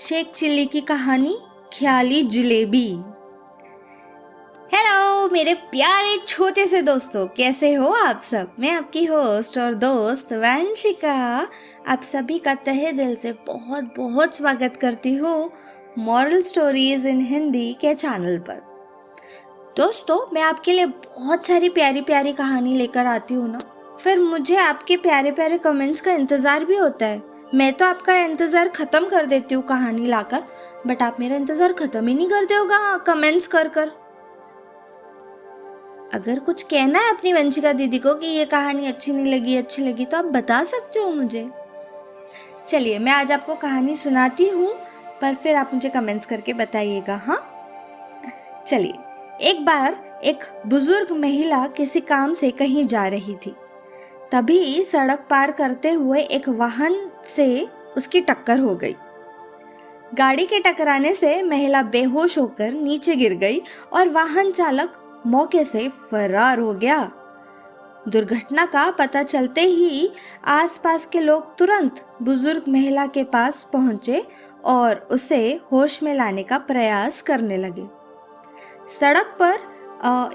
Sheikh chilli की कहानी ख्याली jalebi. Hello मेरे प्यारे छोटे से दोस्तों, कैसे हो आप सब। मैं आपकी होस्ट और दोस्त वंशिका आप सभी का तहे दिल से बहुत बहुत स्वागत करती हूँ मॉरल स्टोरीज इन हिंदी के चैनल पर। दोस्तों, मैं आपके लिए बहुत सारी प्यारी प्यारी कहानी लेकर आती हूँ ना, फिर मुझे आपके प्यारे प्यारे कमेंट्स का इंतज़ार भी होता है। मैं तो आपका इंतज़ार ख़त्म कर देती हूँ कहानी लाकर, बट आप मेरा इंतज़ार ख़त्म ही नहीं करते हो कमेंट्स कर कर। अगर कुछ कहना है अपनी वंशिका दीदी को कि ये कहानी अच्छी लगी तो आप बता सकते हो मुझे। चलिए, मैं आज आपको कहानी सुनाती हूँ, पर फिर आप मुझे कमेंट्स करके बताइएगा। हाँ, चलिए। एक बार एक बुजुर्ग महिला किसी काम से कहीं जा रही थी। तभी सड़क पार करते हुए एक वाहन से उसकी टक्कर हो गई। गाड़ी के टकराने से महिला बेहोश होकर नीचे गिर गई और वाहन चालक मौके से फरार हो गया। दुर्घटना का पता चलते ही आसपास के लोग तुरंत बुजुर्ग महिला के पास पहुंचे और उसे होश में लाने का प्रयास करने लगे। सड़क पर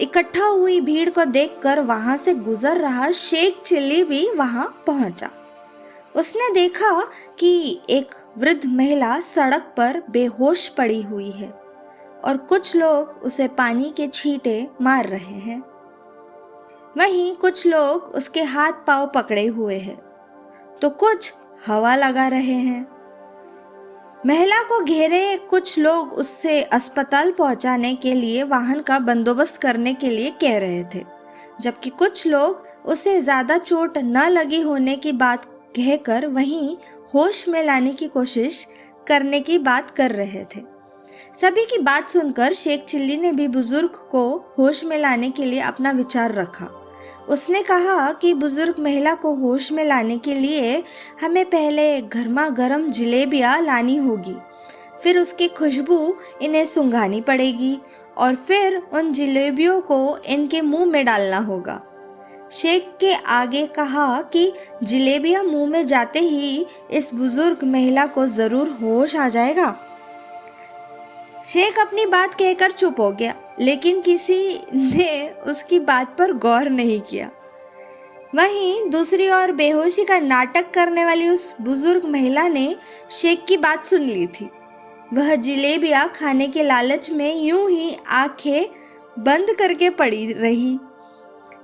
इकट्ठा हुई भीड़ को देखकर वहां से गुजर रहा शेख चिल्ली भी वहां पहुंचा। उसने देखा कि एक वृद्ध महिला सड़क पर बेहोश पड़ी हुई है और कुछ लोग उसे पानी के छींटे मार रहे हैं। वहीं कुछ लोग उसके हाथ पांव पकड़े हुए हैं तो कुछ हवा लगा रहे हैं। महिला को घेरे कुछ लोग उससे अस्पताल पहुंचाने के लिए वाहन का बंदोबस्त करने के लिए कह रहे थे, जबकि कुछ लोग उसे ज़्यादा चोट न लगी होने की बात कहकर वहीं होश में लाने की कोशिश करने की बात कर रहे थे। सभी की बात सुनकर शेख चिल्ली ने भी बुजुर्ग को होश में लाने के लिए अपना विचार रखा। उसने कहा कि बुजुर्ग महिला को होश में लाने के लिए हमें पहले गर्मा गर्म जलेबियाँ लानी होगी, फिर उसकी खुशबू इन्हें सूंघानी पड़ेगी और फिर उन जलेबियों को इनके मुंह में डालना होगा। शेख के आगे कहा कि जलेबियाँ मुंह में जाते ही इस बुजुर्ग महिला को ज़रूर होश आ जाएगा। शेख अपनी बात कहकर चुप हो गया, लेकिन किसी ने उसकी बात पर गौर नहीं किया। वहीं दूसरी ओर बेहोशी का नाटक करने वाली उस बुजुर्ग महिला ने शेख की बात सुन ली थी। वह जलेबियाँ खाने के लालच में यूं ही आंखें बंद करके पड़ी रही।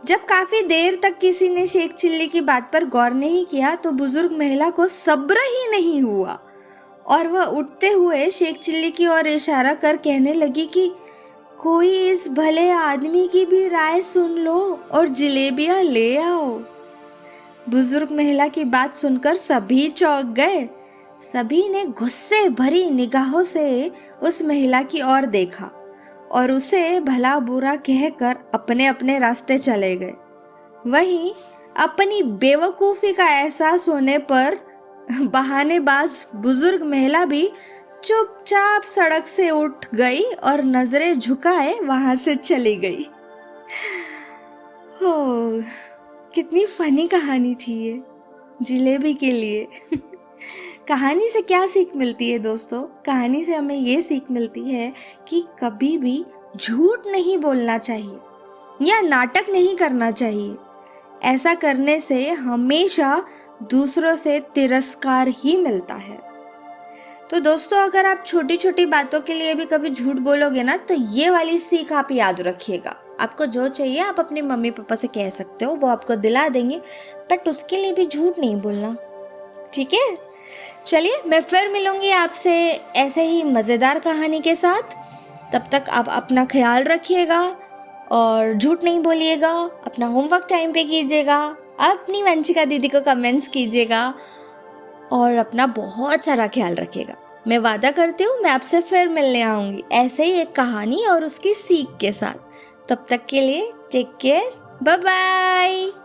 जब काफी देर तक किसी ने शेख चिल्ली की बात पर गौर नहीं किया तो बुजुर्ग महिला को सब्र ही नहीं हुआ और वह उठते हुए शेख चिल्ली की ओर इशारा कर कहने लगी कि कोई इस भले आदमी की भी राय सुन लो और जलेबियाँ ले आओ। बुजुर्ग महिला की बात सुनकर सभी चौंक गए। सभी ने गुस्से भरी निगाहों से उस महिला की ओर देखा और उसे भला बुरा कहकर अपने अपने रास्ते चले गए। वहीं अपनी बेवकूफ़ी का एहसास होने पर बहानेबाज बुजुर्ग महिला भी चुपचाप सड़क से उठ गई और नजरें झुकाए वहां से चली गई। हो, कितनी फनी कहानी थी ये जलेबी के लिए। कहानी से क्या सीख मिलती है दोस्तों? कहानी से हमें ये सीख मिलती है कि कभी भी झूठ नहीं बोलना चाहिए या नाटक नहीं करना चाहिए। ऐसा करने से हमेशा दूसरों से तिरस्कार ही मिलता है। तो दोस्तों, अगर आप छोटी छोटी बातों के लिए भी कभी झूठ बोलोगे ना, तो ये वाली सीख आप याद रखिएगा। आपको जो चाहिए आप अपने मम्मी पापा से कह सकते हो, वो आपको दिला देंगे, बट उसके लिए भी झूठ नहीं बोलना, ठीक है? चलिए, मैं फिर मिलूंगी आपसे ऐसे ही मज़ेदार कहानी के साथ। तब तक आप अपना ख्याल रखिएगा और झूठ नहीं बोलिएगा। अपना होमवर्क टाइम पे कीजिएगा, अपनी वंशिका दीदी को कमेंट्स कीजिएगा और अपना बहुत सारा ख्याल रखिएगा। मैं वादा करती हूँ मैं आपसे फिर मिलने आऊँगी ऐसे ही एक कहानी और उसकी सीख के साथ। तब तक के लिए टेक केयर, बाय बाय।